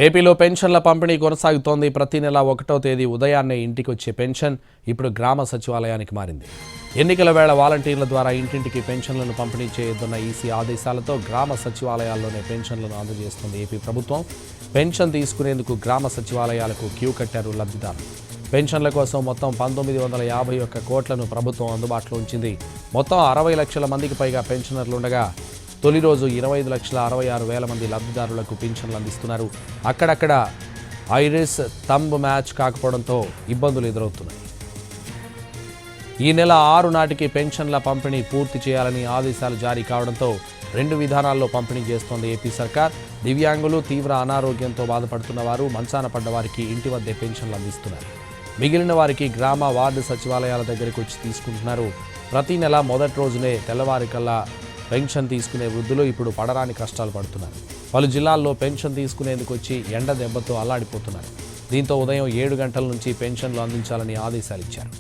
ఏపీలో పెన్షన్ల పంపిణీ కొనసాగుతోంది. ప్రతి నెల 1వ తేదీ ఉదయాన్నే ఇంటికి వచ్చే పెన్షన్ ఇప్పుడు గ్రామ సచివాలయానికి మారింది. ఎన్నికల వేళ వాలంటీర్ల ద్వారా ఇంటింటికి పెన్షన్లను పంపిణీ చేయొద్దన్న ఈసీ ఆదేశాలతో గ్రామ సచివాలయాల్లోనే పెన్షన్లను అందజేస్తుంది ఏపీ ప్రభుత్వం. పెన్షన్ తీసుకునేందుకు గ్రామ సచివాలయాలకు క్యూ కట్టారు లబ్ధిదారులు. పెన్షన్ల కోసం మొత్తం 1951 కోట్లను ప్రభుత్వం అందుబాటులో ఉంచింది. మొత్తం 60 లక్షల మందికి పైగా పెన్షనర్లుండగా తొలి రోజు 25,66,000 మంది లబ్ధిదారులకు పింఛన్లు అందిస్తున్నారు. అక్కడక్కడ ఐరిస్ థంబ్ మ్యాచ్ కాకపోవడంతో ఇబ్బందులు ఎదురవుతున్నాయి. ఈ నెల 6 నాటికి పెన్షన్ల పంపిణీ పూర్తి చేయాలని ఆదేశాలు జారీ కావడంతో 2 విధానాల్లో పంపిణీ చేస్తోంది ఏపీ సర్కార్. దివ్యాంగులు, తీవ్ర అనారోగ్యంతో బాధపడుతున్న వారు, మంచాన పడ్డ వారికి ఇంటి వద్దే పెన్షన్లు అందిస్తున్నారు. మిగిలిన వారికి గ్రామ, వార్డు సచివాలయాల దగ్గరికి వచ్చి తీసుకుంటున్నారు. ప్రతి నెల మొదటి రోజునే తెల్లవారికల్లా పెన్షన్ తీసుకునే వృద్ధులు ఇప్పుడు పడరాని కష్టాలు పడుతున్నారు. పలు జిల్లాల్లో పెన్షన్ తీసుకునేందుకు వచ్చి ఎండ దెబ్బతో అల్లాడిపోతున్నారు. దీంతో ఉదయం 7 గంటల నుంచి పెన్షన్లు అందించాలని ఆదేశాలు ఇచ్చారు.